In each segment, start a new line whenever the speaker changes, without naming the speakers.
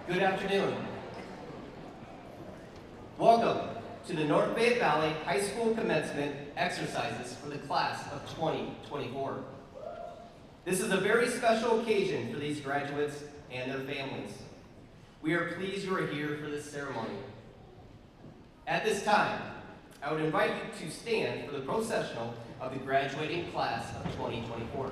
Good afternoon. Welcome to the North Bay Valley High School Commencement exercises for the class of 2024. This is a very special occasion for these graduates and their families. We are pleased you are here for this ceremony. At this time, I would invite you to stand for the processional of the graduating class of 2024.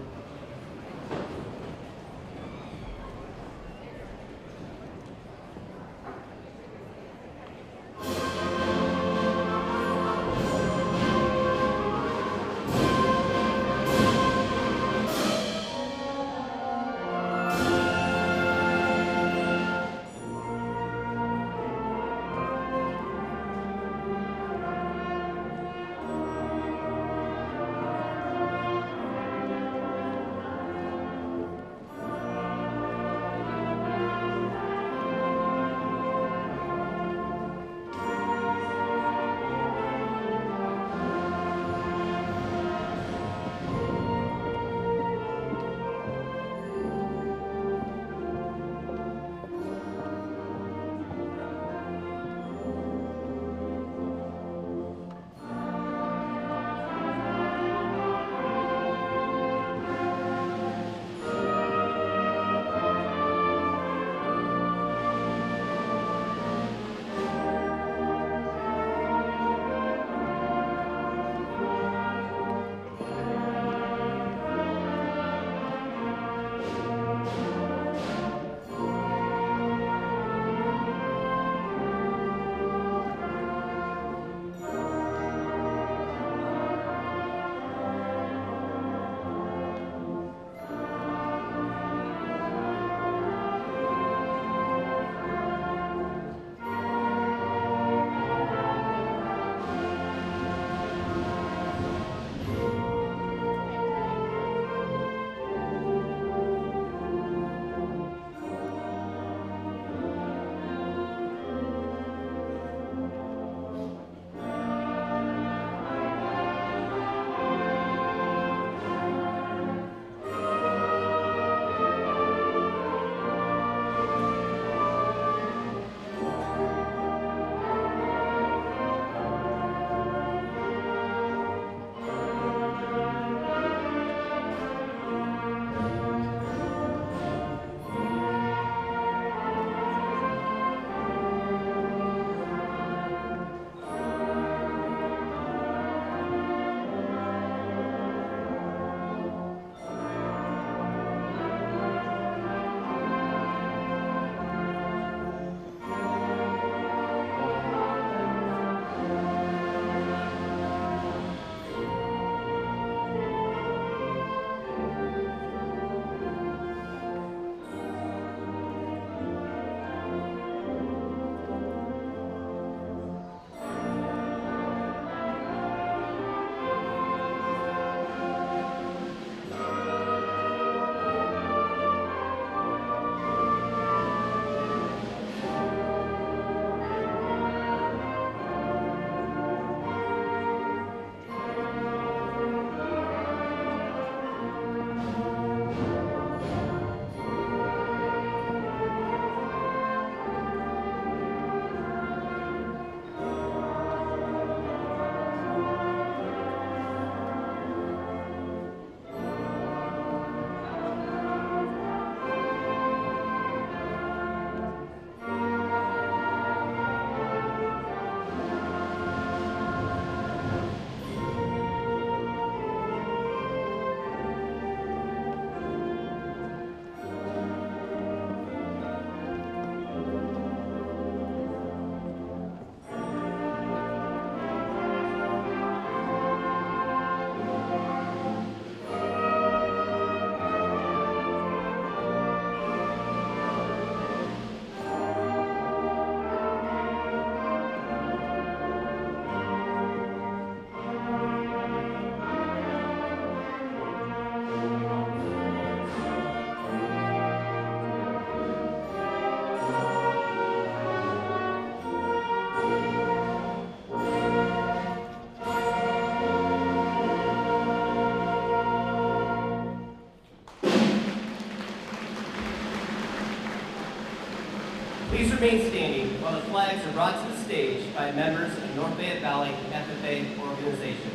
Please remain standing while the flags are brought to the stage by members of North Fayette Valley FFA organization.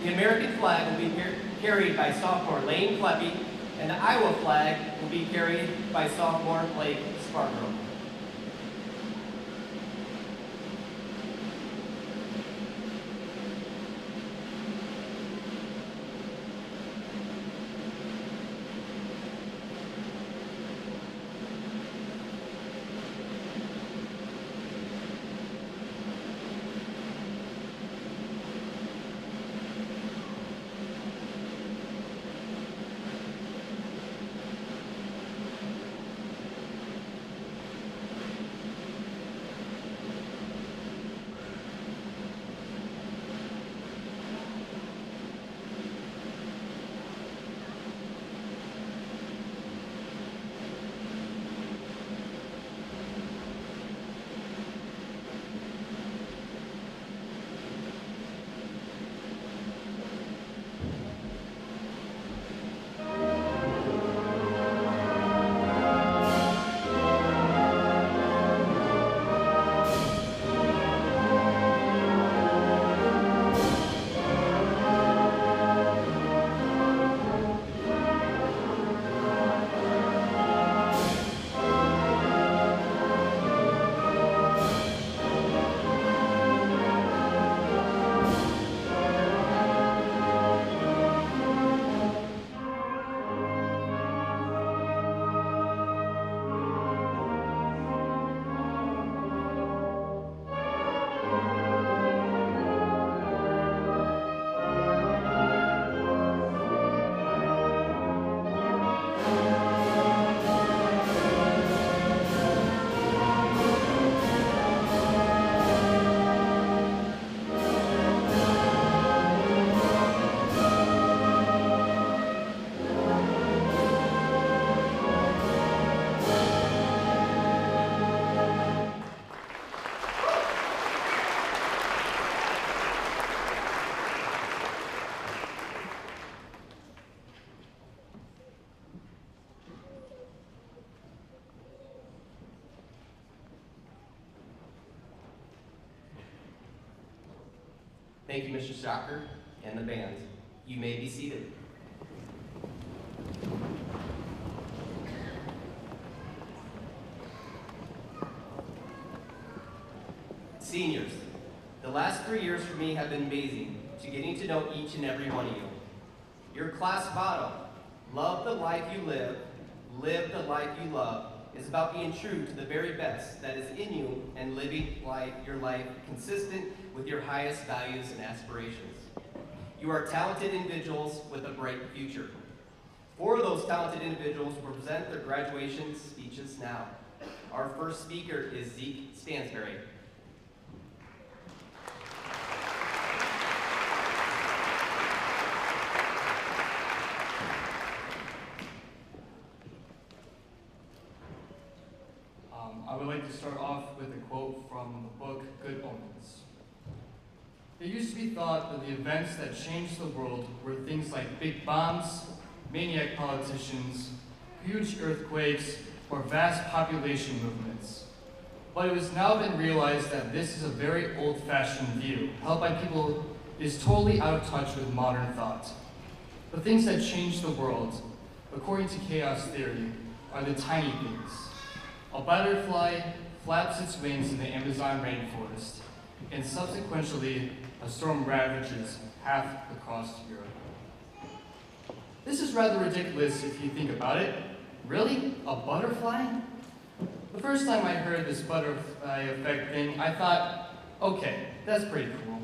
The American flag will be carried by sophomore Lane Kleppe, and the Iowa flag will be carried by sophomore Blake Sparkrow. Thank you, Mr. Stocker and the band. You may be seated. Seniors, the last 3 years for me have been amazing to getting to know each and every one of you. Your class motto, love the life you live the life you love, is about being true to the very best that is in you and living your life consistent with your highest values and aspirations. You are talented individuals with a bright future. 4 of those talented individuals will present their graduation speeches now. Our first speaker is Zeke Stansberry.
I would like to start off with a quote from the book Good Omens. It used to be thought that the events that changed the world were things like big bombs, maniac politicians, huge earthquakes, or vast population movements. But it has now been realized that this is a very old-fashioned view, held by people is totally out of touch with modern thought. The things that change the world, according to chaos theory, are the tiny things. A butterfly flaps its wings in the Amazon rainforest, and subsequently, a storm ravages half across Europe. This is rather ridiculous if you think about it. Really? A butterfly? The first time I heard this butterfly effect thing, I thought, okay, that's pretty cool.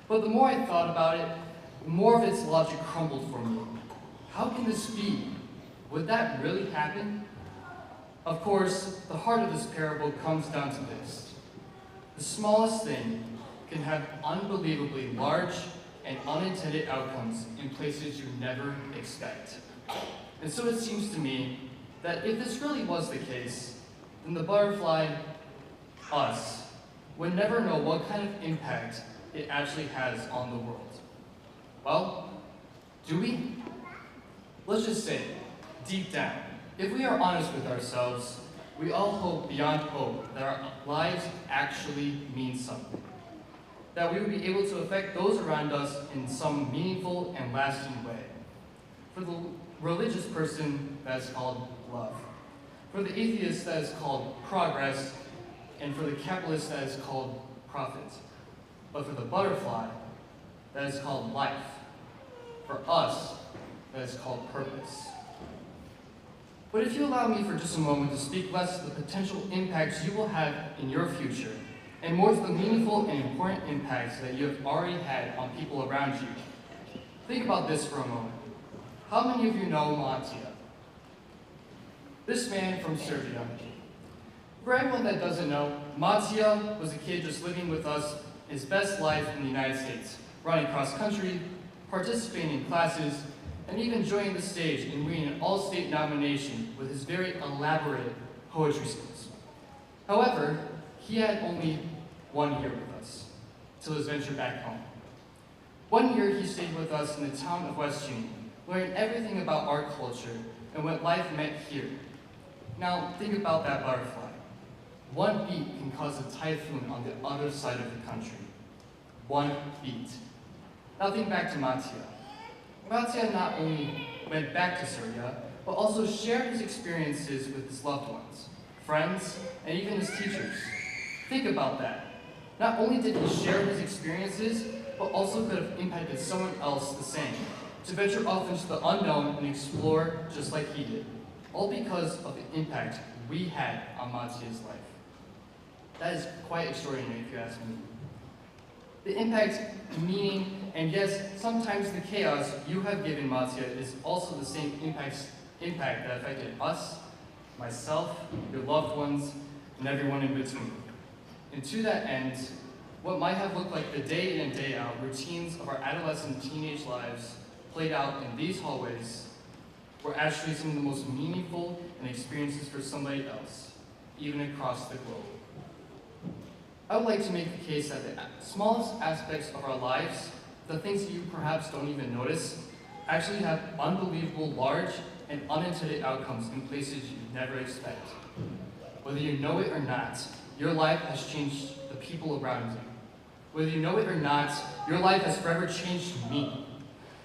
But the more I thought about it, the more of its logic crumbled for me. How can this be? Would that really happen? Of course, the heart of this parable comes down to this. The smallest thing can have unbelievably large and unintended outcomes in places you never expect. And so it seems to me that if this really was the case, then the butterfly, us, would never know what kind of impact it actually has on the world. Well, do we? Let's just say, deep down, if we are honest with ourselves, We all hope beyond hope that our lives actually mean something, that we will be able to affect those around us in some meaningful and lasting way. For the religious person, that is called love. For the atheist, that is called progress, and for the capitalist, that is called profit. But for the butterfly, that is called life. For us, that is called purpose. But if you allow me for just a moment to speak less to the potential impacts you will have in your future, and more to the meaningful and important impacts that you have already had on people around you, think about this for a moment. How many of you know Matija? This man from Serbia. For everyone that doesn't know, Matija was a kid just living with us his best life in the United States, running cross country, participating in classes, and even joining the stage and winning an all-state nomination with his very elaborate poetry skills. However, he had only 1 year with us, till his venture back home. 1 year he stayed with us in the town of West Union, learning everything about our culture and what life meant here. Now, think about that butterfly. 1 beat can cause a typhoon on the other side of the country. 1 beat. Now think back to Matija. Matija not only went back to Serbia, but also shared his experiences with his loved ones, friends, and even his teachers. Think about that. Not only did he share his experiences, but also could have impacted someone else the same, to venture off into the unknown and explore just like he did, all because of the impact we had on Matija's life. That is quite extraordinary if you ask me. The impact, meaning, and yes, sometimes the chaos you have given Matija is also the same impact that affected us, myself, your loved ones, and everyone in between. And to that end, what might have looked like the day in and day out routines of our adolescent teenage lives played out in these hallways were actually some of the most meaningful and experiences for somebody else, even across the globe. I would like to make the case that the smallest aspects of our lives, the things that you perhaps don't even notice, actually have unbelievable large and unintended outcomes in places you never expect. Whether you know it or not, your life has changed the people around you. Whether you know it or not, your life has forever changed me.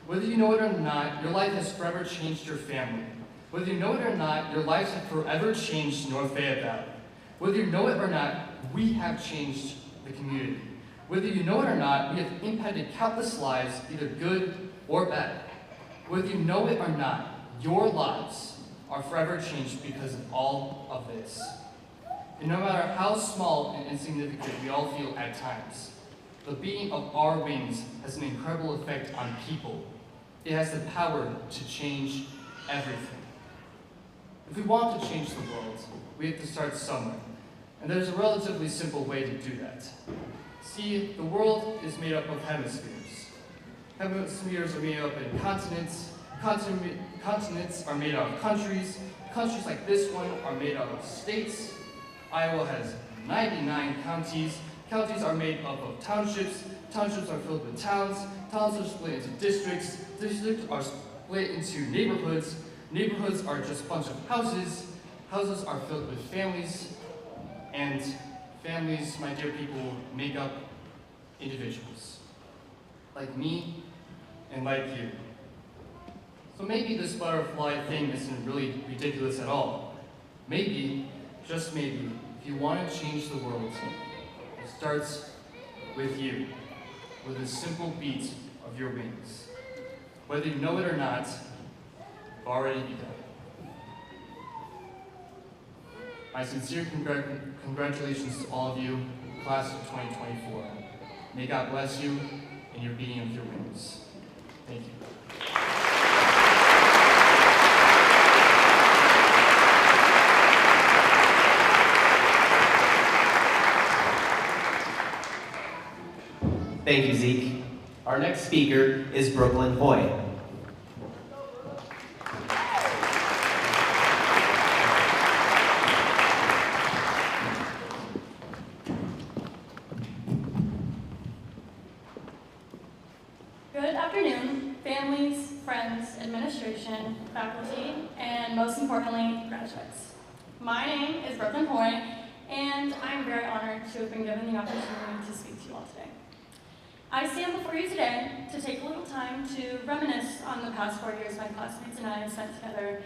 Whether you know it or not, your life has forever changed your family. Whether you know it or not, your lives have forever changed North Fayette Valley. Whether you know it or not, we have changed the community. Whether you know it or not, we have impacted countless lives, either good or bad. Whether you know it or not, your lives are forever changed because of all of this. And no matter how small and insignificant we all feel at times, the beating of our wings has an incredible effect on people. It has the power to change everything. If we want to change the world, we have to start somewhere. And there's a relatively simple way to do that. See, the world is made up of hemispheres. Hemispheres are made up in continents. Continents are made out of countries. Countries like this one are made out of states. Iowa has 99 counties. Counties are made up of townships. Townships are filled with towns. Towns are split into districts. Districts are split into neighborhoods. Neighborhoods are just a bunch of houses. Houses are filled with families. And families, my dear people, make up individuals. Like me and like you. So maybe this butterfly thing isn't really ridiculous at all. Maybe, just maybe, if you want to change the world, it starts with you, with a simple beat of your wings. Whether you know it or not, you've already begun. My sincere congratulations to all of you, class of 2024. May God bless you in your beating of your wings. Thank you.
Thank you, Zeke. Our next speaker is Brooklyn Hoy.
Good afternoon, families, friends, administration, faculty, and most importantly, graduates. My name is Brooklyn Hoy, and I'm very honored to have been given the opportunity to speak to you all today. I stand before you today to take a little time to reminisce on the past 4 years my classmates and I have spent together,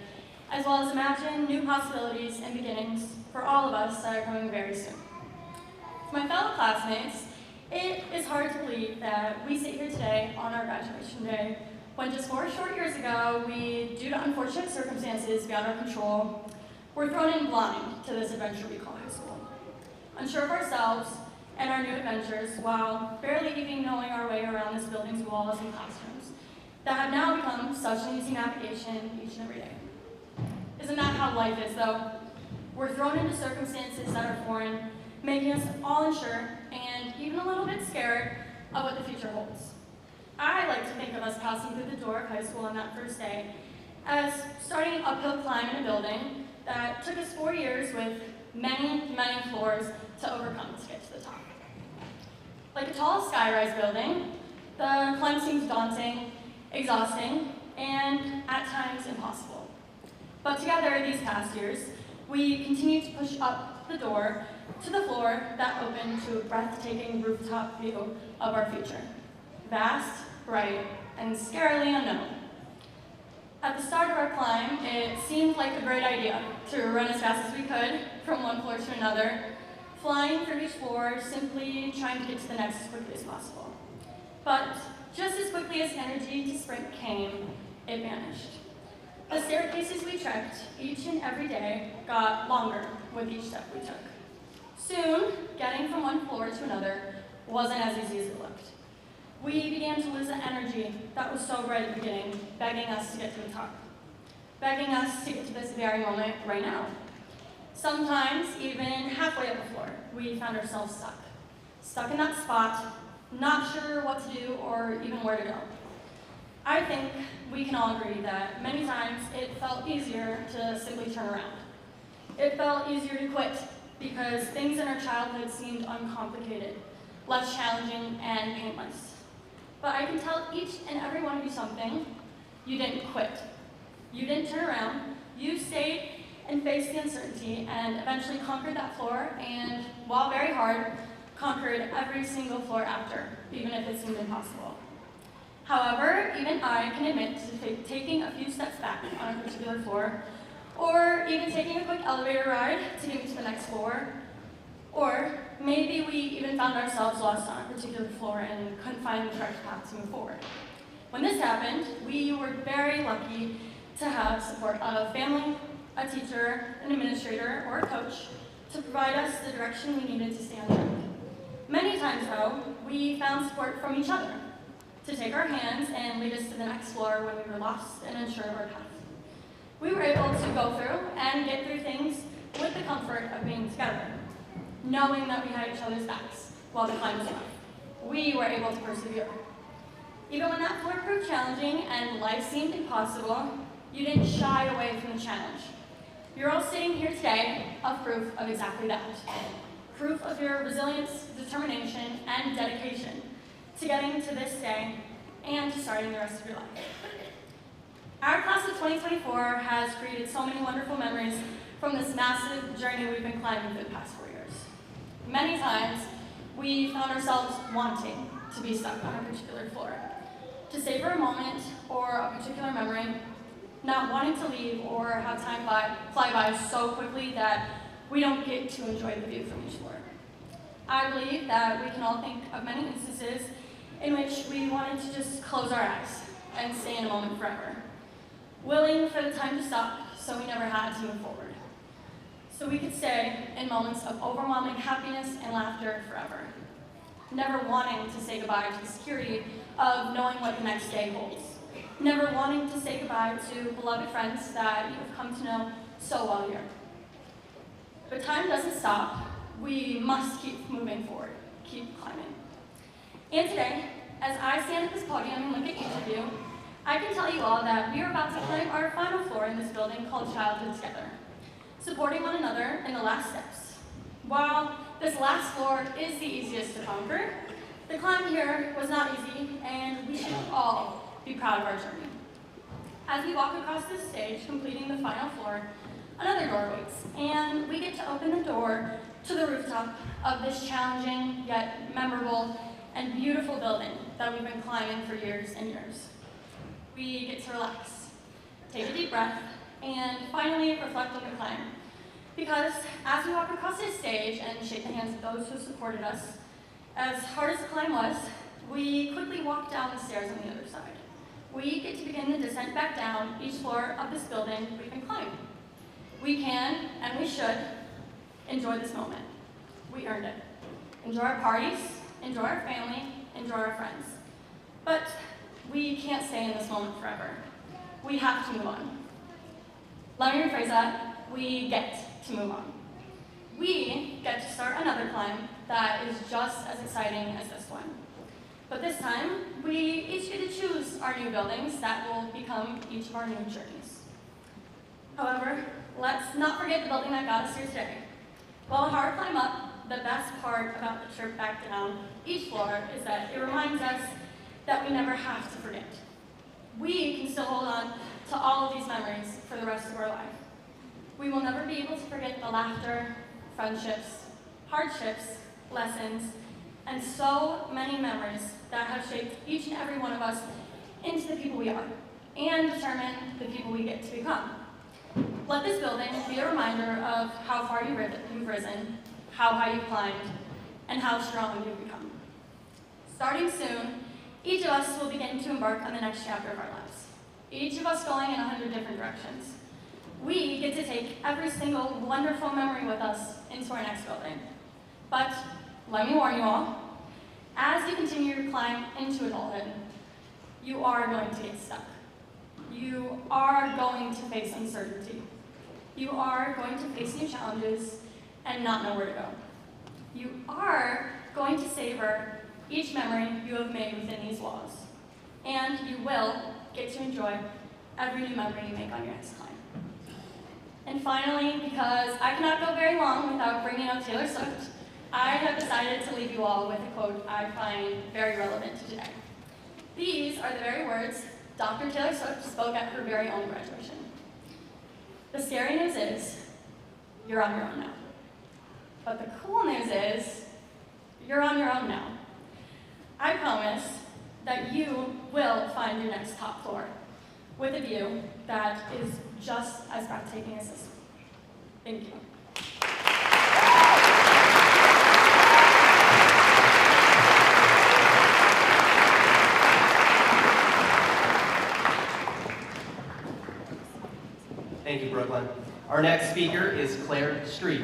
as well as imagine new possibilities and beginnings for all of us that are coming very soon. To my fellow classmates, it is hard to believe that we sit here today on our graduation day when just 4 short years ago, we, due to unfortunate circumstances beyond our control, were thrown in blind to this adventure we call high school. Unsure of ourselves and our new adventures, while barely even knowing our way around this building's walls and classrooms, that have now become such an easy navigation each and every day. Isn't that how life is, though? We're thrown into circumstances that are foreign, making us all unsure and even a little bit scared of what the future holds. I like to think of us passing through the door of high school on that first day as starting an uphill climb in a building that took us 4 years with many, many floors to overcome to get to the top. Like a tall skyrise building, the climb seems daunting, exhausting, and at times impossible. But together these past years, we continue to push up the door to the floor that opened to a breathtaking rooftop view of our future. Vast, bright, and scarily unknown. At the start of our climb, it seemed like a great idea to run as fast as we could from one floor to another, flying through each floor, simply trying to get to the next as quickly as possible. But just as quickly as energy to sprint came, it vanished. The staircases we trekked each and every day got longer with each step we took. Soon, getting from one floor to another wasn't as easy as it looked. We began to lose the energy that was so bright at the beginning, begging us to get to the top, begging us to get to this very moment right now. Sometimes, even halfway up the floor, we found ourselves stuck in that spot, not sure what to do or even where to go. I think we can all agree that many times it felt easier to simply turn around. It felt easier to quit because things in our childhood seemed uncomplicated, less challenging, and painless. But I can tell each and every one of you something. You didn't quit. You didn't turn around. You stayed and faced the uncertainty and eventually conquered that floor and, while very hard, conquered every single floor after, even if it seemed impossible. However, even I can admit to taking a few steps back on a particular floor, or even taking a quick elevator ride to get me to the next floor, or maybe we even found ourselves lost on a particular floor and couldn't find the correct path to move forward. When this happened, we were very lucky to have support of family, a teacher, an administrator, or a coach to provide us the direction we needed to stay on track. Many times, though, we found support from each other to take our hands and lead us to the next floor when we were lost and unsure of our path. We were able to go through and get through things with the comfort of being together, knowing that we had each other's backs while the climb was rough. We were able to persevere. Even when that floor proved challenging and life seemed impossible, you didn't shy away from the challenge. You're all sitting here today of proof of exactly that. Proof of your resilience, determination, and dedication to getting to this day and to starting the rest of your life. Our class of 2024 has created so many wonderful memories from this massive journey we've been climbing for the past 4 years. Many times, we found ourselves wanting to be stuck on a particular floor, to savor a moment or a particular memory, not wanting to leave or have time fly by so quickly that we don't get to enjoy the view from each floor. I believe that we can all think of many instances in which we wanted to just close our eyes and stay in a moment forever, willing for the time to stop so we never had to move forward. So we could stay in moments of overwhelming happiness and laughter forever, never wanting to say goodbye to the security of knowing what the next day holds, never wanting to say goodbye to beloved friends that you have come to know so well here. But time doesn't stop. We must keep moving forward, keep climbing. And today, as I stand at this podium and look at each of you, I can tell you all that we are about to climb our final floor in this building called Childhood together, supporting one another in the last steps. While this last floor is the easiest to conquer, the climb here was not easy, and we should all be proud of our journey. As we walk across this stage, completing the final floor, another door waits, and we get to open the door to the rooftop of this challenging yet memorable and beautiful building that we've been climbing for years and years. We get to relax, take a deep breath, and finally reflect on the climb. Because as we walk across this stage and shake the hands of those who supported us, as hard as the climb was, we quickly walk down the stairs on the other side. We get to begin the descent back down each floor of this building we've been climbing. We can, and we should, enjoy this moment. We earned it. Enjoy our parties, enjoy our family, enjoy our friends. But we can't stay in this moment forever. We have to move on. Let me rephrase that. We get to move on. We get to start another climb that is just as exciting as this one. But this time, we each get to choose our new buildings that will become each of our new journeys. However, let's not forget the building that got us here today. While a hard climb up, the best part about the trip back down each floor is that it reminds us that we never have to forget. We can still hold on to all of these memories for the rest of our life. We will never be able to forget the laughter, friendships, hardships, lessons, and so many memories that have shaped each and every one of us into the people we are and determine the people we get to become. Let this building be a reminder of how far you've risen, how high you've climbed, and how strong you've become. Starting soon, each of us will begin to embark on the next chapter of our lives, each of us going in 100 different directions. We get to take every single wonderful memory with us into our next building. But let me warn you all, as you continue to climb into adulthood, you are going to get stuck. You are going to face uncertainty. You are going to face new challenges and not know where to go. You are going to savor each memory you have made within these walls. And you will get to enjoy every new memory you make on your next climb. And finally, because I cannot go very long without bringing up Taylor Swift, I have decided to leave you all with a quote I find very relevant to today. These are the very words Dr. Taylor Swift spoke at her very own graduation. The scary news is, you're on your own now. But the cool news is, you're on your own now. I promise that you will find your next top floor with a view that is just as breathtaking as this. Thank you.
Thank you, Brooklyn. Our next speaker is Claire Street.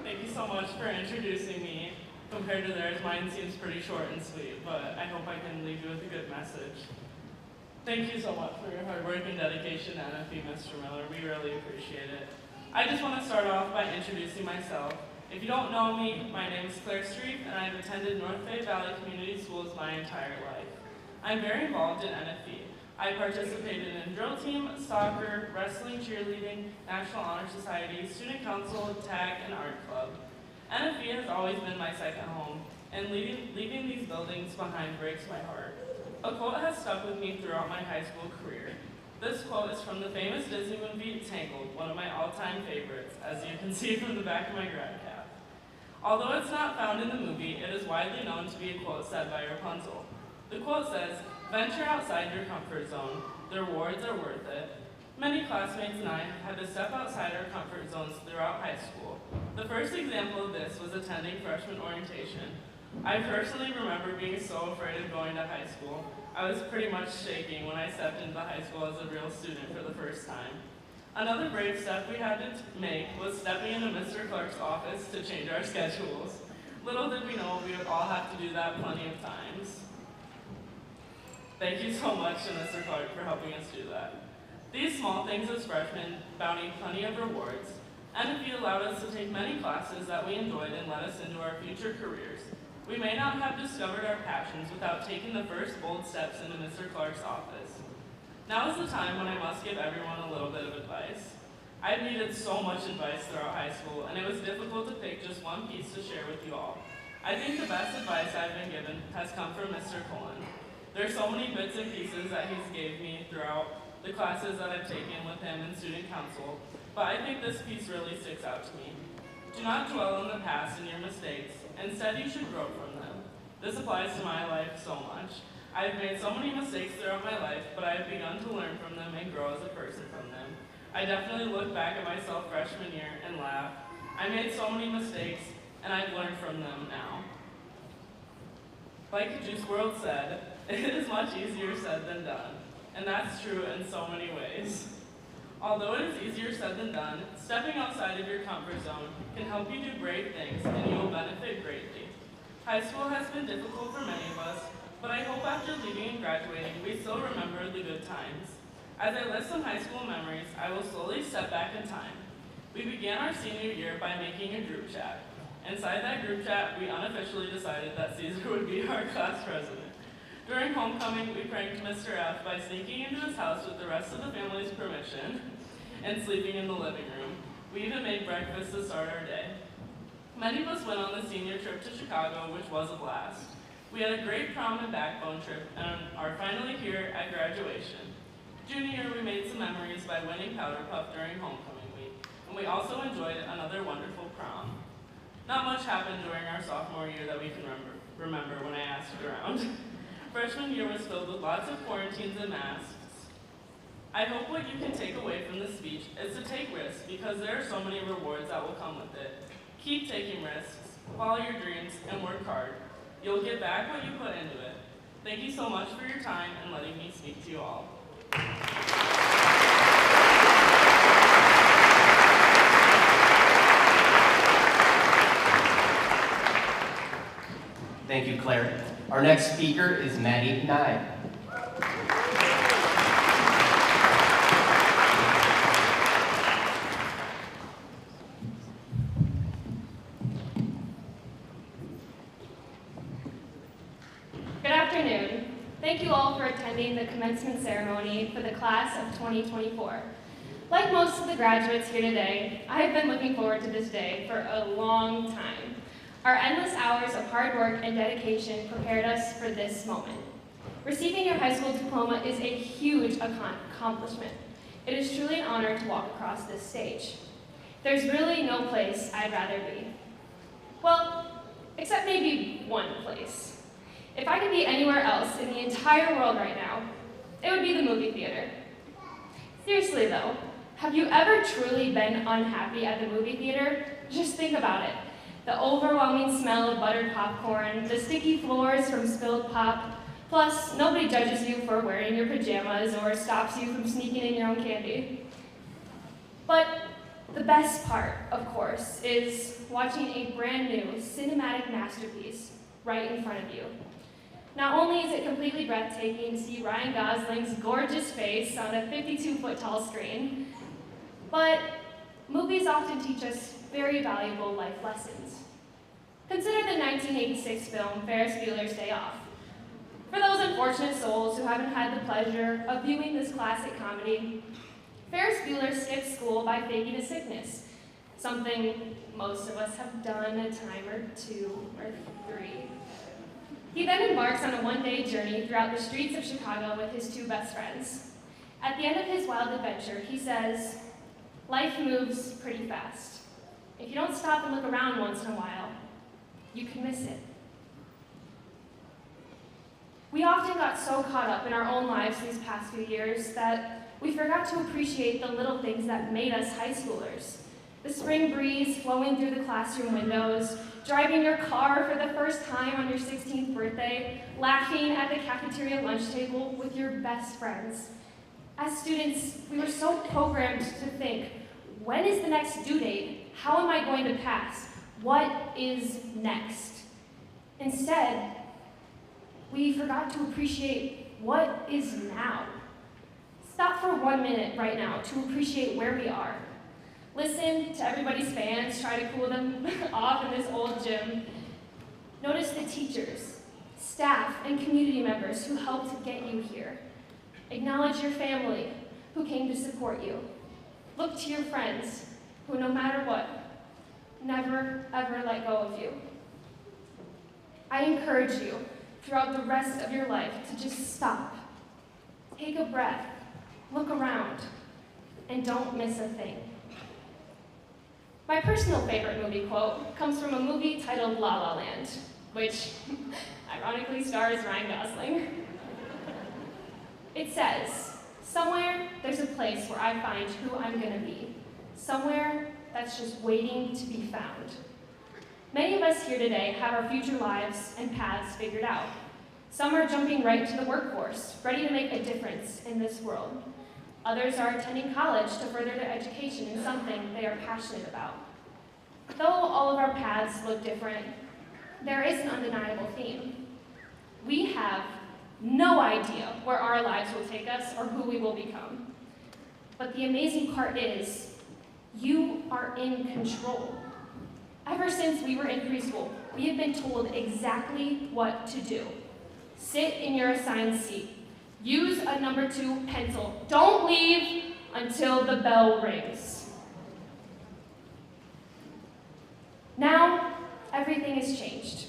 Thank you so much for introducing me. Compared to theirs, mine seems pretty short and sweet, but I hope I can leave you with a good message. Thank you so much for your hard work and dedication to NFV, Mr. Miller. We really appreciate it. I just want to start off by introducing myself. If you don't know me, my name is Claire Streep, and I've attended North Bay Valley Community Schools my entire life. I'm very involved in NFV. I participated in drill team, soccer, wrestling, cheerleading, National Honor Society, student council, tag, and art club. NFV has always been my second home, and leaving these buildings behind breaks my heart. A quote has stuck with me throughout my high school career. This quote is from the famous Disney movie Tangled, one of my all-time favorites, as you can see from the back of my grad cap. Although it's not found in the movie, it is widely known to be a quote said by Rapunzel. The quote says, "Venture outside your comfort zone. The rewards are worth it." Many classmates and I had to step outside our comfort zones throughout high school. The first example of this was attending freshman orientation. I personally remember being so afraid of going to high school. I was pretty much shaking when I stepped into high school as a real student for the first time. Another brave step we had to make was stepping into Mr. Clark's office to change our schedules. Little did we know we would all have to do that plenty of times. Thank you so much to Mr. Clark for helping us do that. These small things as freshmen bounty plenty of rewards. NFV allowed us to take many classes that we enjoyed and led us into our future careers. We may not have discovered our passions without taking the first bold steps into Mr. Clark's office. Now is the time when I must give everyone a little bit of advice. I've needed so much advice throughout high school, and it was difficult to pick just one piece to share with you all. I think the best advice I've been given has come from Mr. Cullen. There are so many bits and pieces that he's gave me throughout the classes that I've taken with him in student council, but I think this piece really sticks out to me. Do not dwell on the past and your mistakes. Instead, you should grow from them. This applies to my life so much. I have made so many mistakes throughout my life, but I have begun to learn from them and grow as a person from them. I definitely look back at myself freshman year and laugh. I made so many mistakes, and I've learned from them now. Like Juice WRLD said, it is much easier said than done, and that's true in so many ways. Although it is easier said than done, stepping outside of your comfort zone can help you do great things, and you will benefit greatly. High school has been difficult for many of us, but I hope after leaving and graduating, we still remember the good times. As I list some high school memories, I will slowly step back in time. We began our senior year by making a group chat. Inside that group chat, we unofficially decided that Caesar would be our class president. During homecoming, we pranked Mr. F by sneaking into his house with the rest of the family's permission and sleeping in the living room. We even made breakfast to start our day. Many of us went on the senior trip to Chicago, which was a blast. We had a great prom and backbone trip and are finally here at graduation. Junior year, we made some memories by winning Powder Puff during homecoming week, and we also enjoyed another wonderful prom. Not much happened during our sophomore year that we can remember when I asked around. Freshman year was filled with lots of quarantines and masks. I hope what you can take away from this speech is to take risks because there are so many rewards that will come with it. Keep taking risks, follow your dreams, and work hard. You'll get back what you put into it. Thank you so much for your time and letting me speak to you all.
Thank you, Claire. Our next speaker is Maddie Nye.
Good afternoon. Thank you all for attending the commencement ceremony for the class of 2024. Like most of the graduates here today, I have been looking forward to this day for a long time. Our endless hours of hard work and dedication prepared us for this moment. Receiving your high school diploma is a huge accomplishment. It is truly an honor to walk across this stage. There's really no place I'd rather be. Well, except maybe one place. If I could be anywhere else in the entire world right now, it would be the movie theater. Seriously though, have you ever truly been unhappy at the movie theater? Just think about it. The overwhelming smell of buttered popcorn, the sticky floors from spilled pop, plus nobody judges you for wearing your pajamas or stops you from sneaking in your own candy. But the best part, of course, is watching a brand new cinematic masterpiece right in front of you. Not only is it completely breathtaking to see Ryan Gosling's gorgeous face on a 52-foot tall screen, but movies often teach us very valuable life lessons. Consider the 1986 film Ferris Bueller's Day Off. For those unfortunate souls who haven't had the pleasure of viewing this classic comedy, Ferris Bueller skips school by faking a sickness, something most of us have done a time or two or three. He then embarks on a one-day journey throughout the streets of Chicago with his two best friends. At the end of his wild adventure, he says, "Life moves pretty fast. If you don't stop and look around once in a while, you can miss it." We often got so caught up in our own lives these past few years that we forgot to appreciate the little things that made us high schoolers. The spring breeze flowing through the classroom windows, driving your car for the first time on your 16th birthday, laughing at the cafeteria lunch table with your best friends. As students, we were so programmed to think, when is the next due date? How am I going to pass? What is next? Instead, we forgot to appreciate what is now. Stop for 1 minute right now to appreciate where we are. Listen to everybody's fans try to cool them off in this old gym. Notice the teachers, staff, and community members who helped to get you here. Acknowledge your family who came to support you. Look to your friends who, no matter what, never ever let go of you. I encourage you throughout the rest of your life to just stop, take a breath, look around, and don't miss a thing. My personal favorite movie quote comes from a movie titled La La Land, which ironically stars Ryan Gosling. It says, "Somewhere there's a place where I find who I'm gonna be. Somewhere that's just waiting to be found." Many of us here today have our future lives and paths figured out. Some are jumping right into the workforce, ready to make a difference in this world. Others are attending college to further their education in something they are passionate about. Though all of our paths look different, there is an undeniable theme. We have no idea where our lives will take us or who we will become. But the amazing part is, you are in control. Ever since we were in preschool, we have been told exactly what to do. Sit in your assigned seat. Use a number 2 pencil. Don't leave until the bell rings. Now, everything has changed.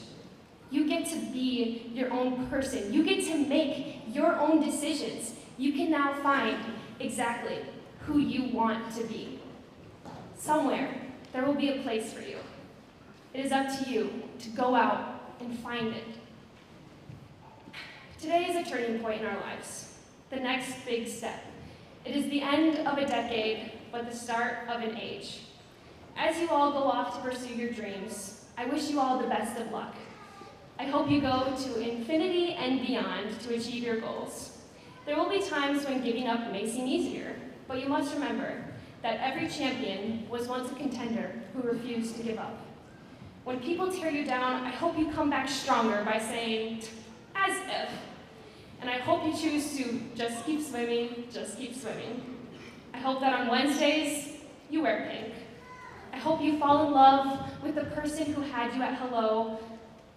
You get to be your own person. You get to make your own decisions. You can now find exactly who you want to be. Somewhere, there will be a place for you. It is up to you to go out and find it. Today is a turning point in our lives, the next big step. It is the end of a decade, but the start of an age. As you all go off to pursue your dreams, I wish you all the best of luck. I hope you go to infinity and beyond to achieve your goals. There will be times when giving up may seem easier, but you must remember that every champion was once a contender who refused to give up. When people tear you down, I hope you come back stronger by saying, "As if." And I hope you choose to just keep swimming, just keep swimming. I hope that on Wednesdays, you wear pink. I hope you fall in love with the person who had you at hello.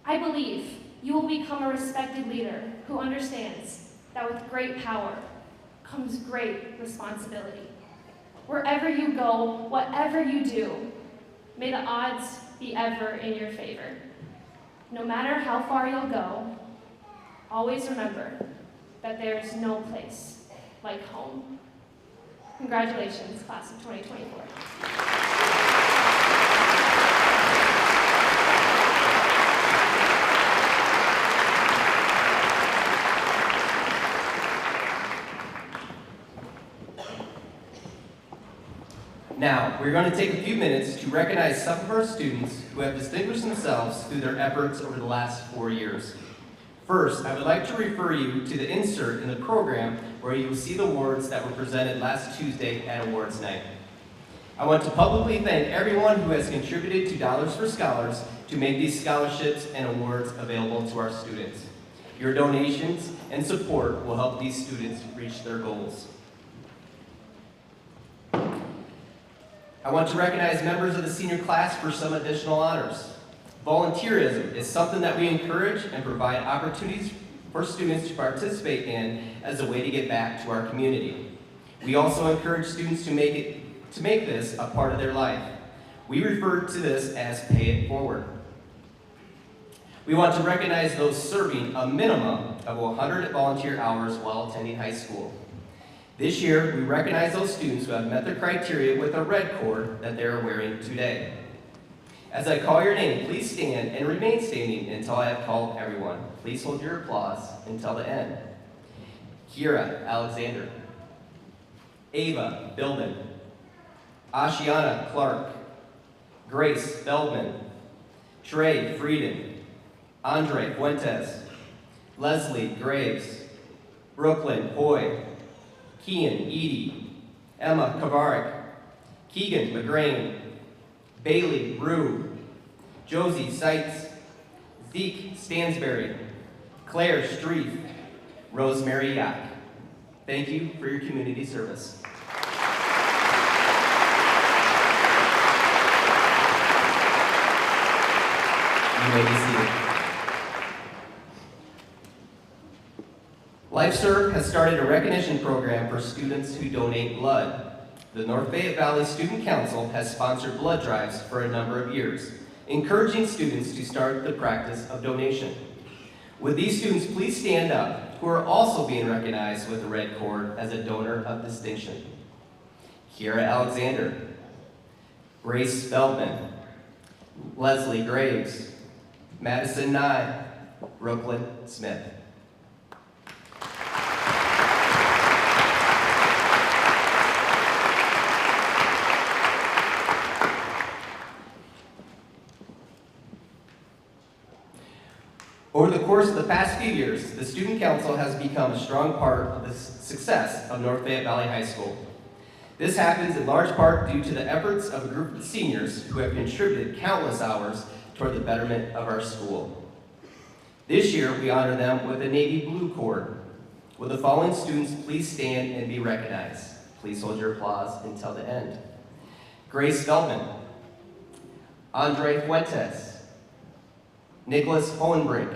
I believe you will become a respected leader who understands that with great power comes great responsibility. Wherever you go, whatever you do, may the odds be ever in your favor. No matter how far you'll go, always remember that there is no place like home. Congratulations, class of 2024.
Now, we're going to take a few minutes to recognize some of our students who have distinguished themselves through their efforts over the last 4 years. First, I would like to refer you to the insert in the program where you will see the awards that were presented last Tuesday at Awards Night. I want to publicly thank everyone who has contributed to Dollars for Scholars to make these scholarships and awards available to our students. Your donations and support will help these students reach their goals. I want to recognize members of the senior class for some additional honors. Volunteerism is something that we encourage and provide opportunities for students to participate in as a way to get back to our community. We also encourage students to make this a part of their life. We refer to this as pay it forward. We want to recognize those serving a minimum of 100 volunteer hours while attending high school. This year, we recognize those students who have met the criteria with a red cord that they are wearing today. As I call your name, please stand and remain standing until I have called everyone. Please hold your applause until the end. Kira Alexander. Ava Billman. Ashiana Clark. Grace Feldman. Trey Frieden. Andre Fuentes. Leslie Graves. Brooklyn Hoy. Kian Edie, Emma Kavarik, Keegan McGrain, Bailey Rue, Josie Seitz, Zeke Stansberry, Claire Streef, Rosemary Yak. Thank you for your community service. You may be seated. LifeServe has started a recognition program for students who donate blood. The North Fayette Valley Student Council has sponsored blood drives for a number of years. encouraging students to start the practice of donation. Would these students please stand up, who are also being recognized with the red cord as a donor of distinction? Kiara Alexander, Grace Feldman, Leslie Graves, Madison Nye, Brooklyn Smith. Over the course of the past few years, the Student Council has become a strong part of the success of North Fayette Valley High School. This happens in large part due to the efforts of a group of seniors who have contributed countless hours toward the betterment of our school. This year, we honor them with a navy blue cord. Will the following students please stand and be recognized? Please hold your applause until the end. Grace Feldman, Andre Fuentes, Nicholas Hohenbrink,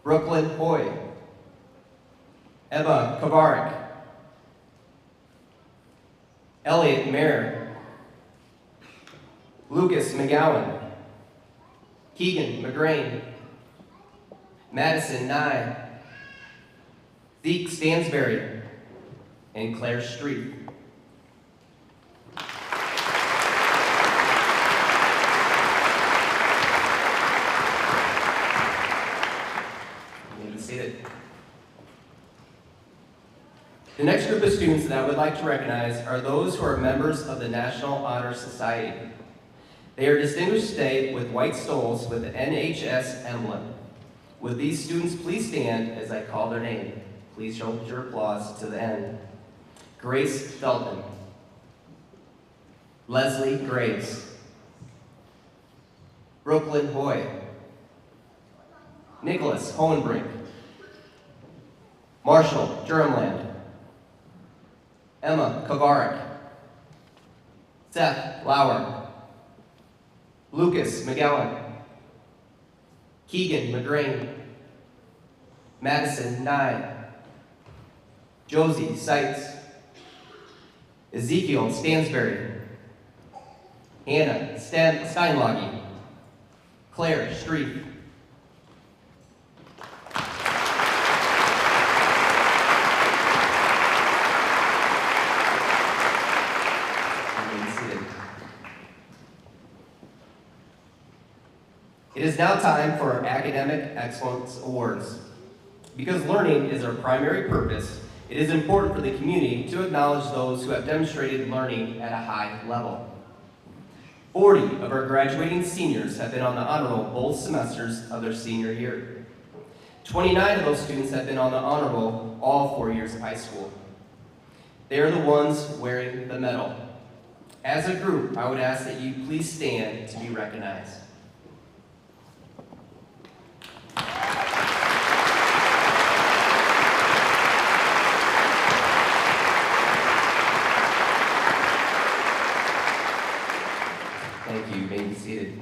Brooklyn Hoy, Emma Kovarik, Elliot Mayer, Lucas McGowan, Keegan McGrain, Madison Nye, Zeke Stansberry, and Claire Street. The next group of students that I would like to recognize are those who are members of the National Honor Society. They are distinguished today with white stoles with the NHS emblem. Would these students please stand as I call their name? Please hold your applause to the end. Grace Feldman, Leslie Graves, Brooklyn Hoy, Nicholas Hohenbrink, Marshall Durhamland, Emma Kovarik, Seth Lauer, Lucas McGowan, Keegan McGrain, Madison Nye, Josie Seitz, Ezekiel Stansberry, Hannah Steinlage, Claire Street. It is now time for our Academic Excellence Awards. Because learning is our primary purpose, it is important for the community to acknowledge those who have demonstrated learning at a high level. 40 of our graduating seniors have been on the honor roll both semesters of their senior year. 29 of those students have been on the honor roll all 4 years of high school. They are the ones wearing the medal. As a group, I would ask that you please stand to be recognized. Thank you. You may be seated.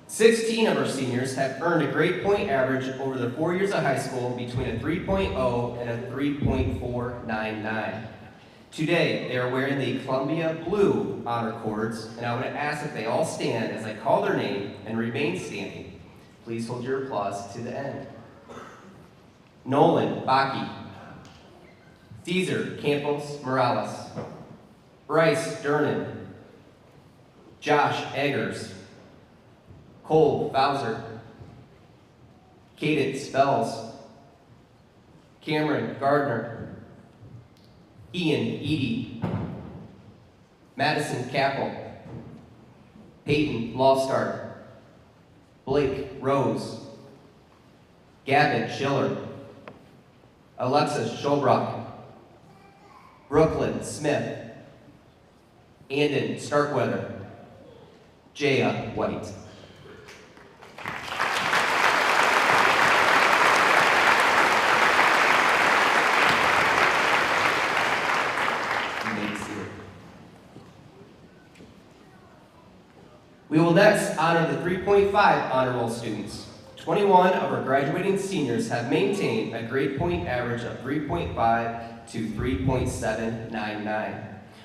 16 of our seniors have earned a grade point average over the 4 years of high school between a 3.0 and a 3.499. Today, they are wearing the Columbia Blue honor cords, and I would ask that they all stand as I call their name and remain standing. Please hold your applause to the end. Nolan Baki, Caesar Campos Morales, Bryce Durnan, Josh Eggers, Cole Bowser, Cadence Spells, Cameron Gardner, Ian Eady, Madison Capel, Peyton Lofstart, Blake Rose, Gavin Schiller, Alexis Schulbrock, Brooklyn Smith, Andon Starkweather, Jaya White. We will next honor the 3.5 honor roll students. 21 of our graduating seniors have maintained a grade point average of 3.5 to 3.799.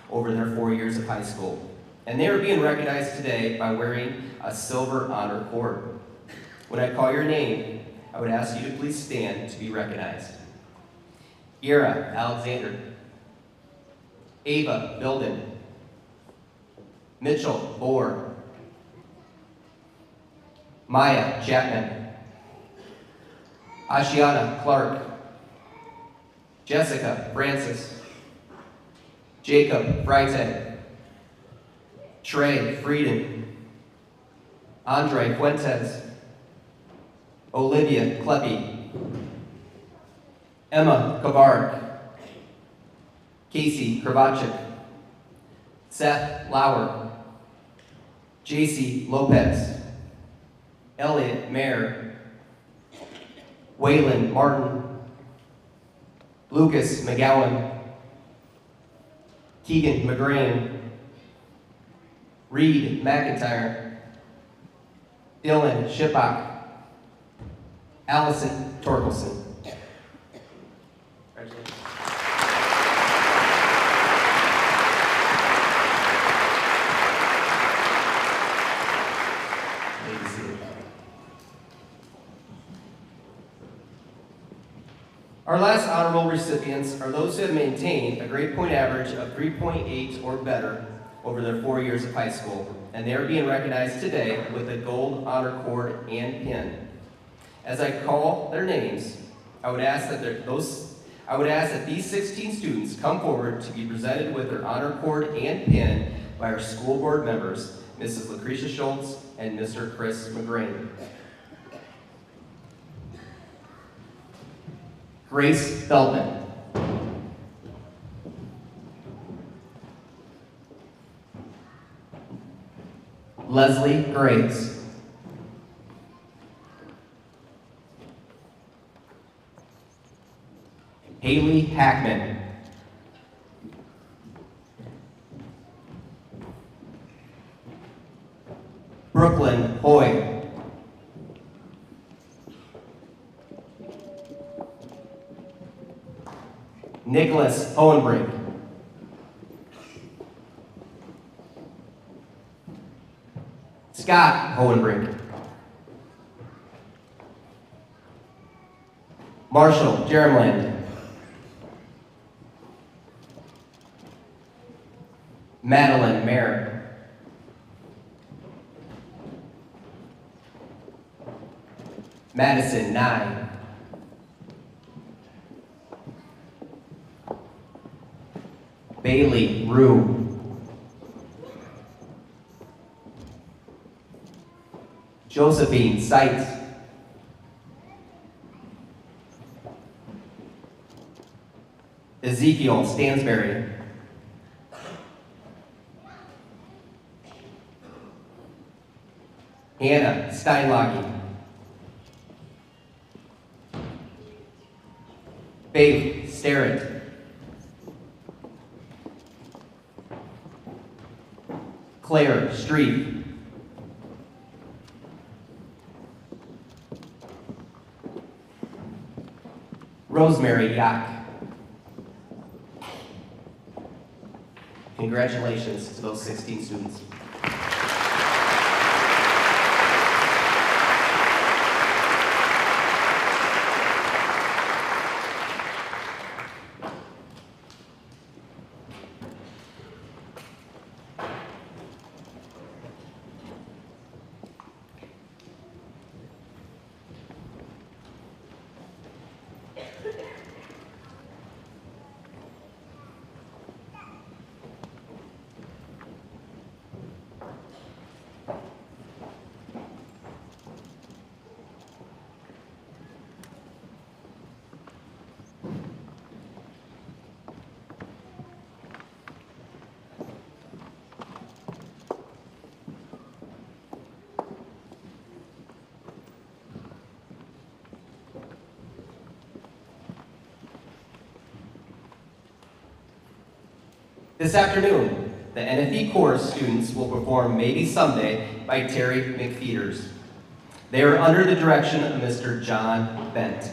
over their 4 years of high school. And they are being recognized today by wearing a silver honor cord. When I call your name, I would ask you to please stand to be recognized. Ira Alexander, Ava Bilden, Mitchell Bohr, Maya Chapman, Ashiana Clark, Jessica Francis, Jacob Freitag, Trey Frieden, Andre Fuentes, Olivia Kleppe, Emma Kavard, Casey Kravachik, Seth Lauer, JC Lopez, Elliot Mayer, Waylon Martin, Lucas McGowan, Keegan McGrain, Reed McIntyre, Dylan Shipach, Allison Torkelson. Congratulations. May be seated. Our last honorable recipients are those who have maintained a grade point average of 3.8 or better over their 4 years of high school, and they are being recognized today with a gold honor cord and pin. As I call their names, I would ask that these 16 students come forward to be presented with their honor cord and pin by our school board members, Mrs. Lucretia Schultz and Mr. Chris McGrain. Grace Feldman. Leslie Graves. Haley Hackman. Brooklyn Hoy. Nicholas Hohenbrink. Scott Hohenbrink. Marshall Jeremland. Madeline Mayer. Madison Nye. Bailey Rue. Josephine Seitz. Ezekiel Stansberry. Hannah Steinlocke. Faith Starrett. Claire Street. Rosemary Yack. Congratulations to those 16 students. This afternoon, the NFV course students will perform Maybe Someday by Terry McFeeters. They are under the direction of Mr. John Bent.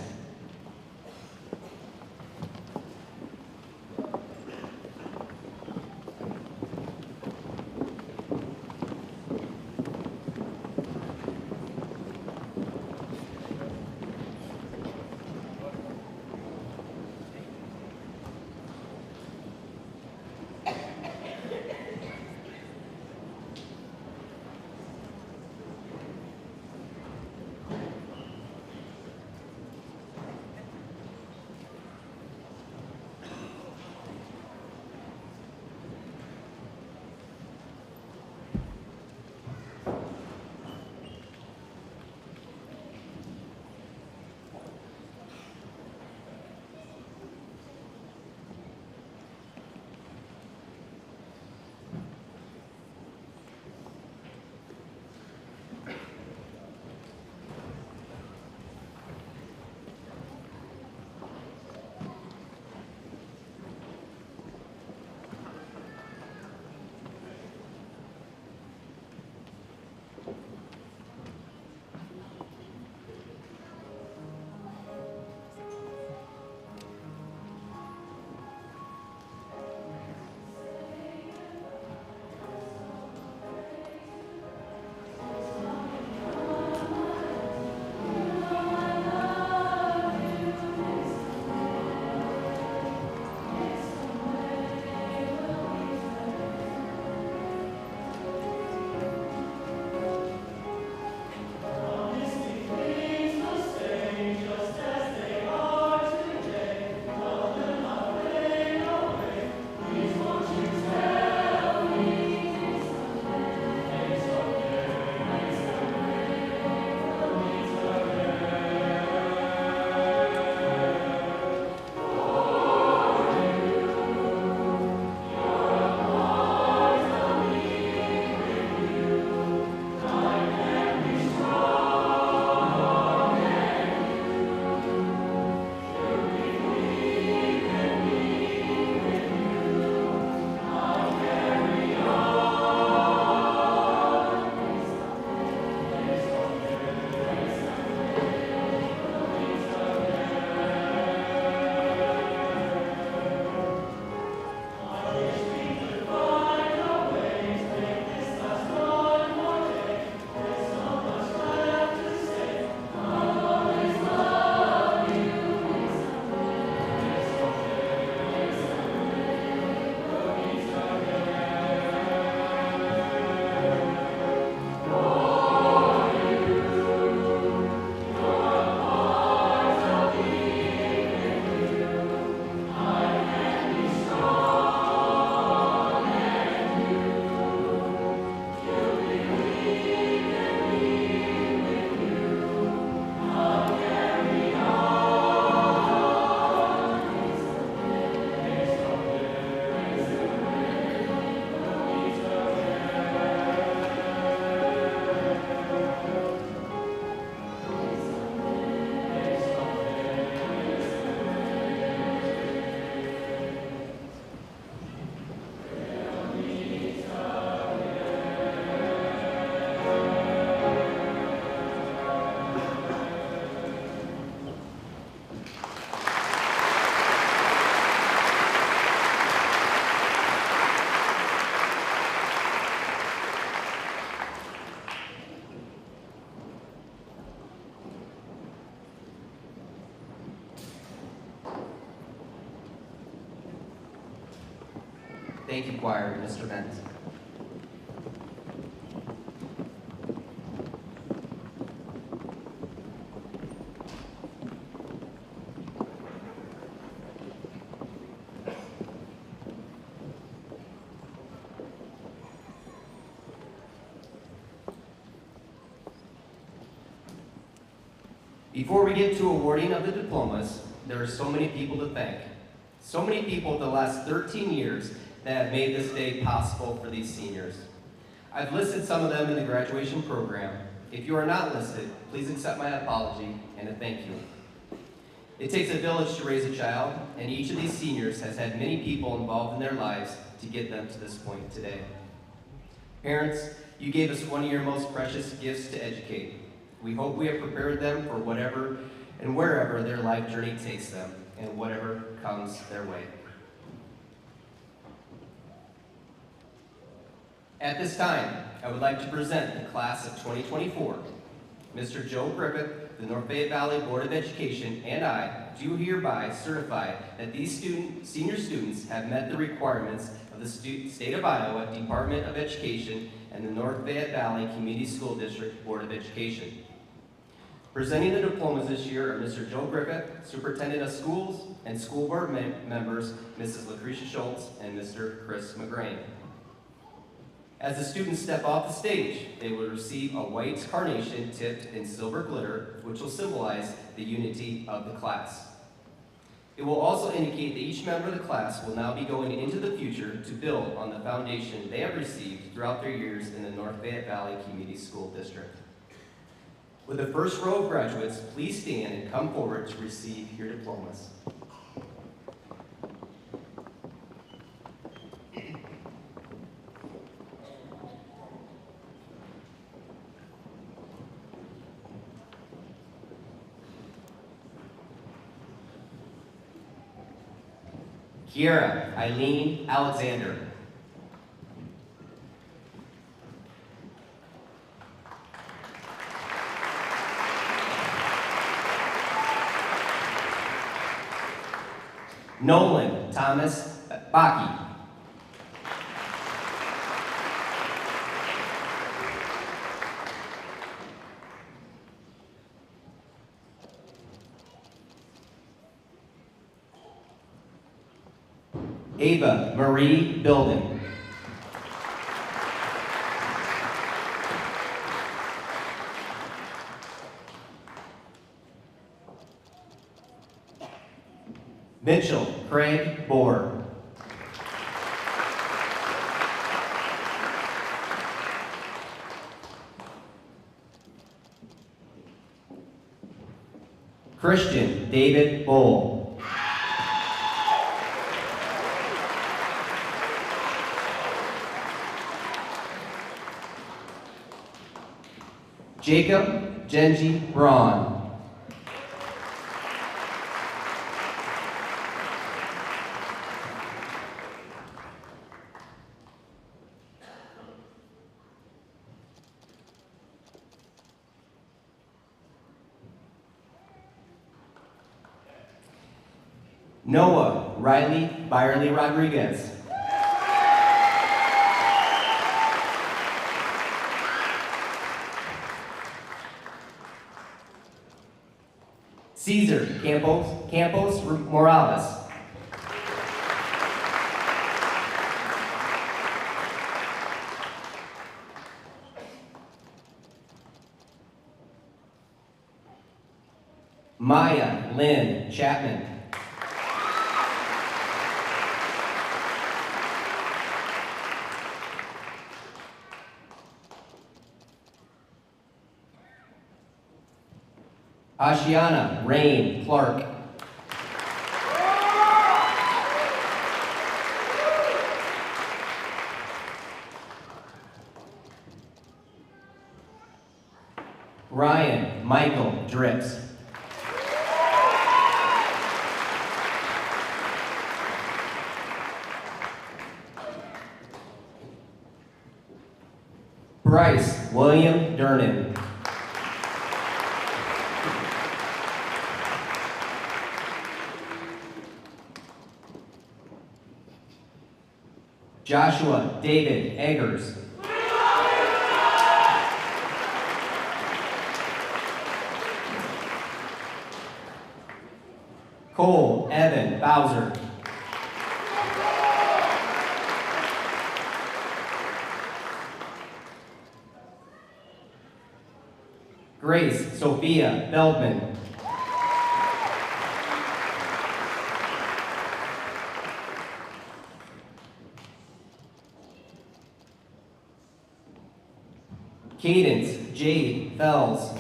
Thank you, choir, Mr. Benz. Before we get to awarding of the diplomas, there are so many people to thank. So many people the last 13 years that have made this day possible for these seniors. I've listed some of them in the graduation program. If you are not listed, please accept my apology and a thank you. It takes a village to raise a child, and each of these seniors has had many people involved in their lives to get them to this point today. Parents, you gave us one of your most precious gifts to educate. We hope we have prepared them for whatever and wherever their life journey takes them, and whatever comes their way. At this time, I would like to present the class of 2024. Mr. Joe Griffith, the North Fayette Valley Board of Education, and I do hereby certify that these senior students have met the requirements of the State of Iowa Department of Education and the North Fayette Valley Community School District Board of Education. Presenting the diplomas this year are Mr. Joe Griffith, Superintendent of Schools, and school board members, Mrs. Lucretia Schultz and Mr. Chris McGrain. As the students step off the stage, they will receive a white carnation tipped in silver glitter, which will symbolize the unity of the class. It will also indicate that each member of the class will now be going into the future to build on the foundation they have received throughout their years in the North Fayette Valley Community School District. With the first row of graduates, please stand and come forward to receive your diplomas. Kiera Eileen Alexander. Nolan Thomas Baki. Ava Marie Bilden. Mitchell Craig Bohr. Christian David Bull. Jacob Genji Braun. Noah Riley Byerly Rodriguez. Caesar Campos Morales. Maya Lynn Chapman. Ashiana Rain Clark. Ryan Michael Drips. Bryce William Dernan. Joshua David Eggers. Cole Evan Bowser. Grace Sophia Feldman. Cadence Jade Fells.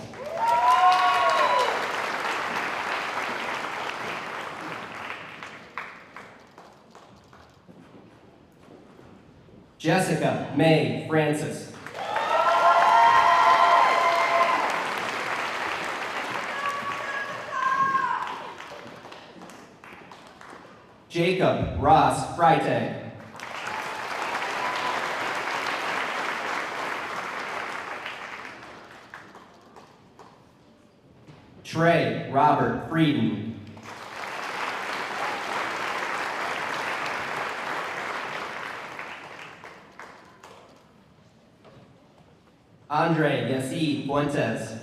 Jessica May Francis. Jacob Ross Freitag. Trey Robert Frieden. Andre Yassi Fuentes.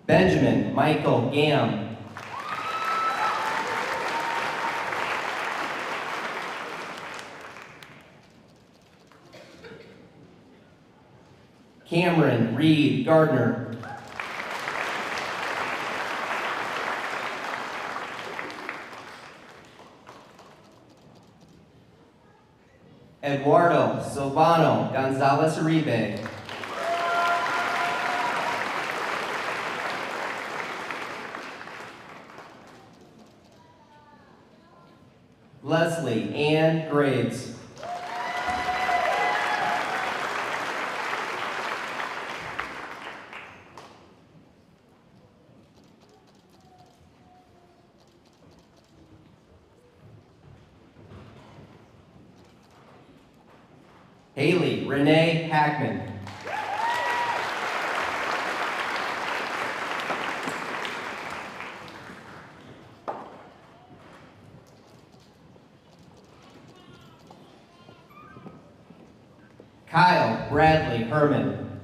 Benjamin Michael Gam. Cameron Reed Gardner. Eduardo Silvano Gonzalez Uribe. Leslie Ann Graves. Haley Renee Hackman. Kyle Bradley Herman.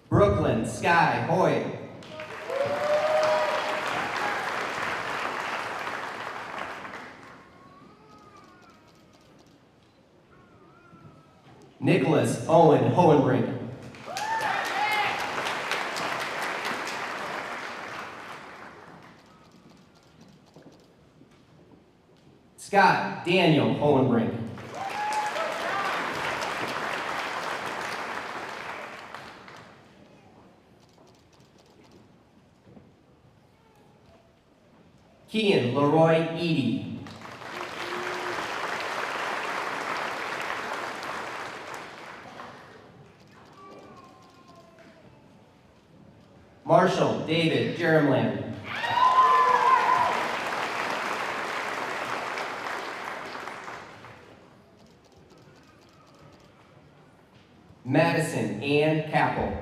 Brooklyn Sky Hoy. Nicholas Owen Hohenbrink. Scott Daniel Hohenbrink. Kian Leroy Eady. Marshall David Jeremland. Madison Ann Capel.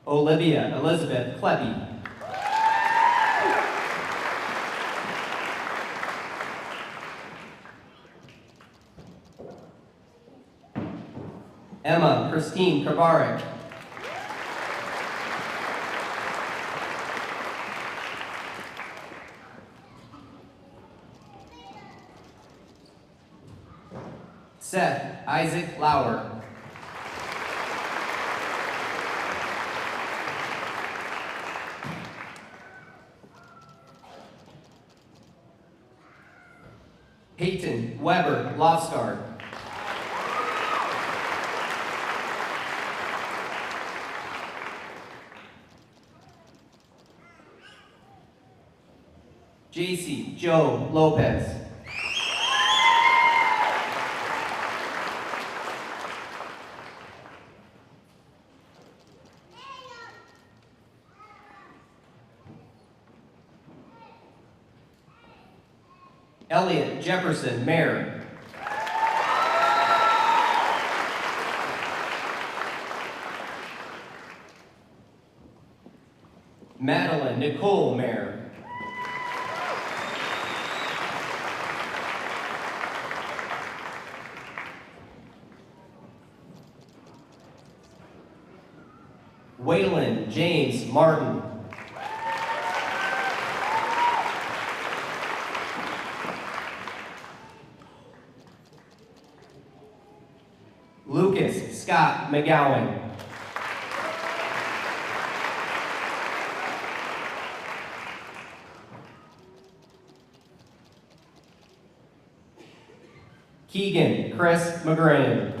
Olivia Elizabeth Klebe. Emma Christine Kravarek. Seth Isaac Lauer. Peyton Weber Lofsgaard. JC Joe Lopez. Elliot Jefferson Mayer. Madeline Nicole Mayer. Waylon James Martin. Lucas Scott McGowan. Keegan Chris McGrain.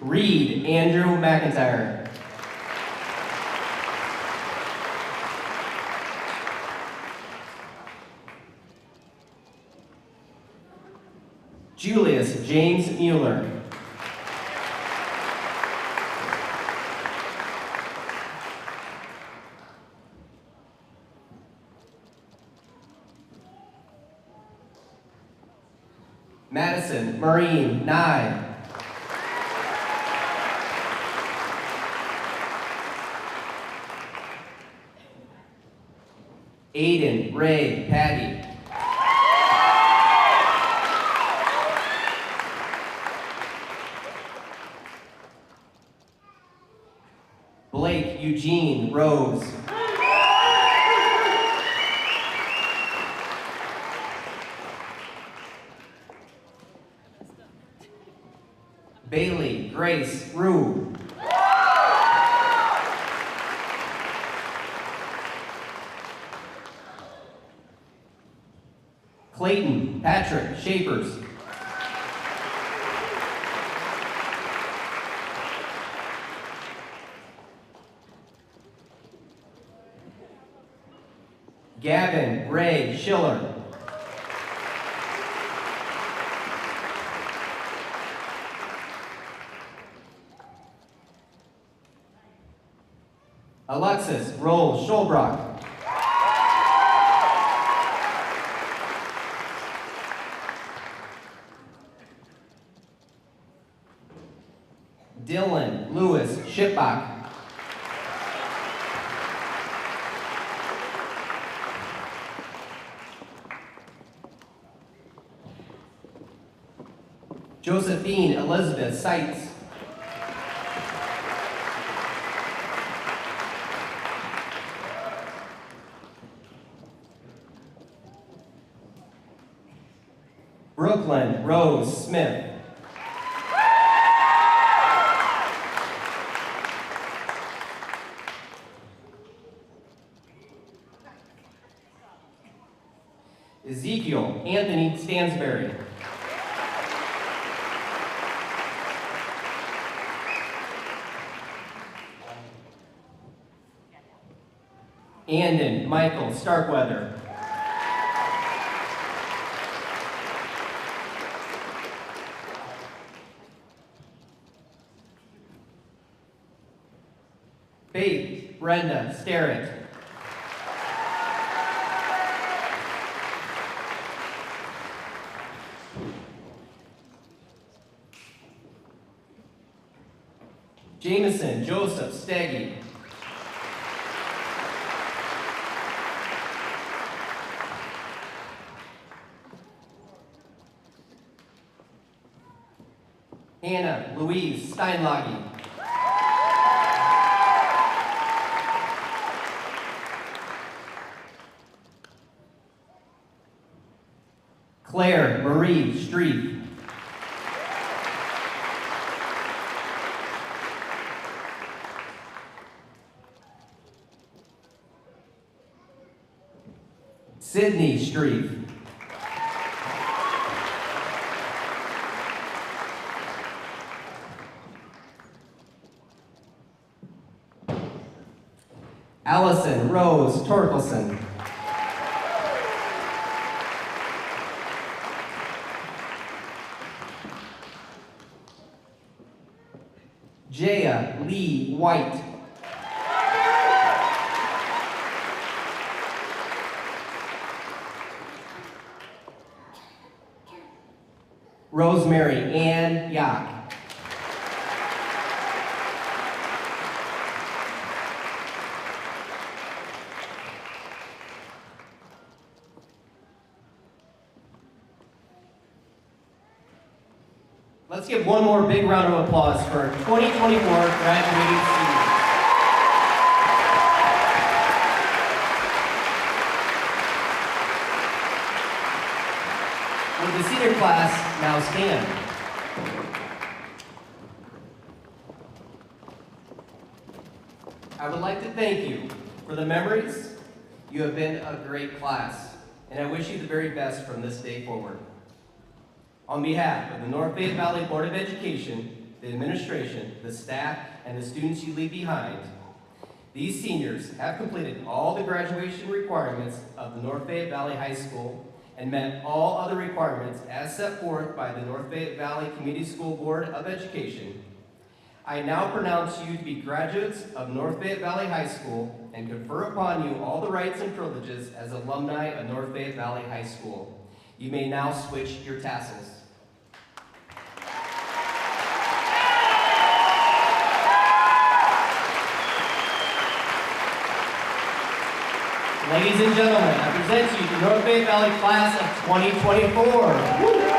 Reed Andrew McIntyre. Julius James Mueller. Madison Marine Nye. Aiden Ray Patty. Blake Eugene Rose. Bailey Grace Rue. Clayton Patrick Shapers. Gavin Ray Schiller. Alexis Rose Schulbrock. Dylan Lewis Shipbach. Josephine Elizabeth Seitz. Brooklyn Rose Smith. Ezekiel Anthony Stansberry. Andon Michael Starkweather. Faith Brenda Starrett. Jameson Joseph Steggy. Hannah Louise Steinlage. Claire Marie Street. Sydney Street. Allison Rose Torkelson. Jaya Lee White. Rosemary Ann Yock. Let's give one more big round of applause for our 2024 graduating seniors. Would the senior class now stand? I would like to thank you for the memories. You have been a great class, and I wish you the very best from this day forward. On behalf of the North Fayette Valley Board of Education, the administration, the staff, and the students you leave behind, these seniors have completed all the graduation requirements of the North Fayette Valley High School and met all other requirements as set forth by the North Fayette Valley Community School Board of Education. I now pronounce you to be graduates of North Fayette Valley High School and confer upon you all the rights and privileges as alumni of North Fayette Valley High School. You may now switch your tassels. Ladies and gentlemen, I present to you the North Fayette Valley Class of 2024. Woo!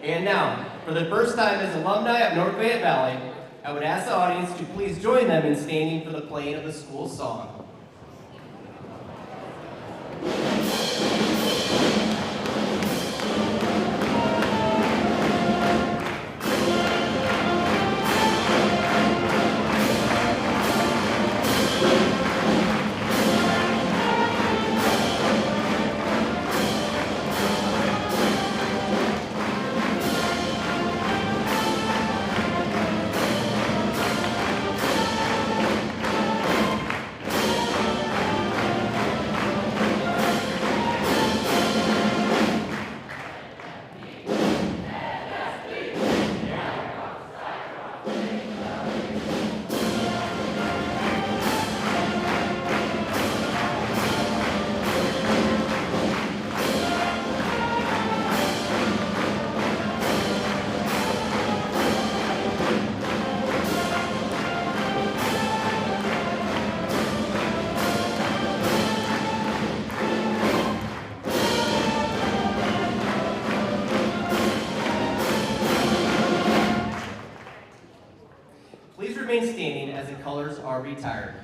And now, for the first time as alumni of North Fayette Valley, I would ask the audience to please join them in standing for the playing of the school song. remain standing as the colors are retired.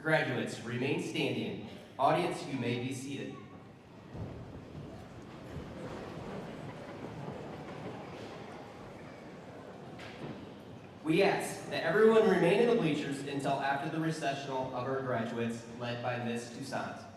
Graduates, remain standing. Audience, you may be seated. We ask that everyone remain in the bleachers until after the recessional of our graduates, led by Ms. Toussaint.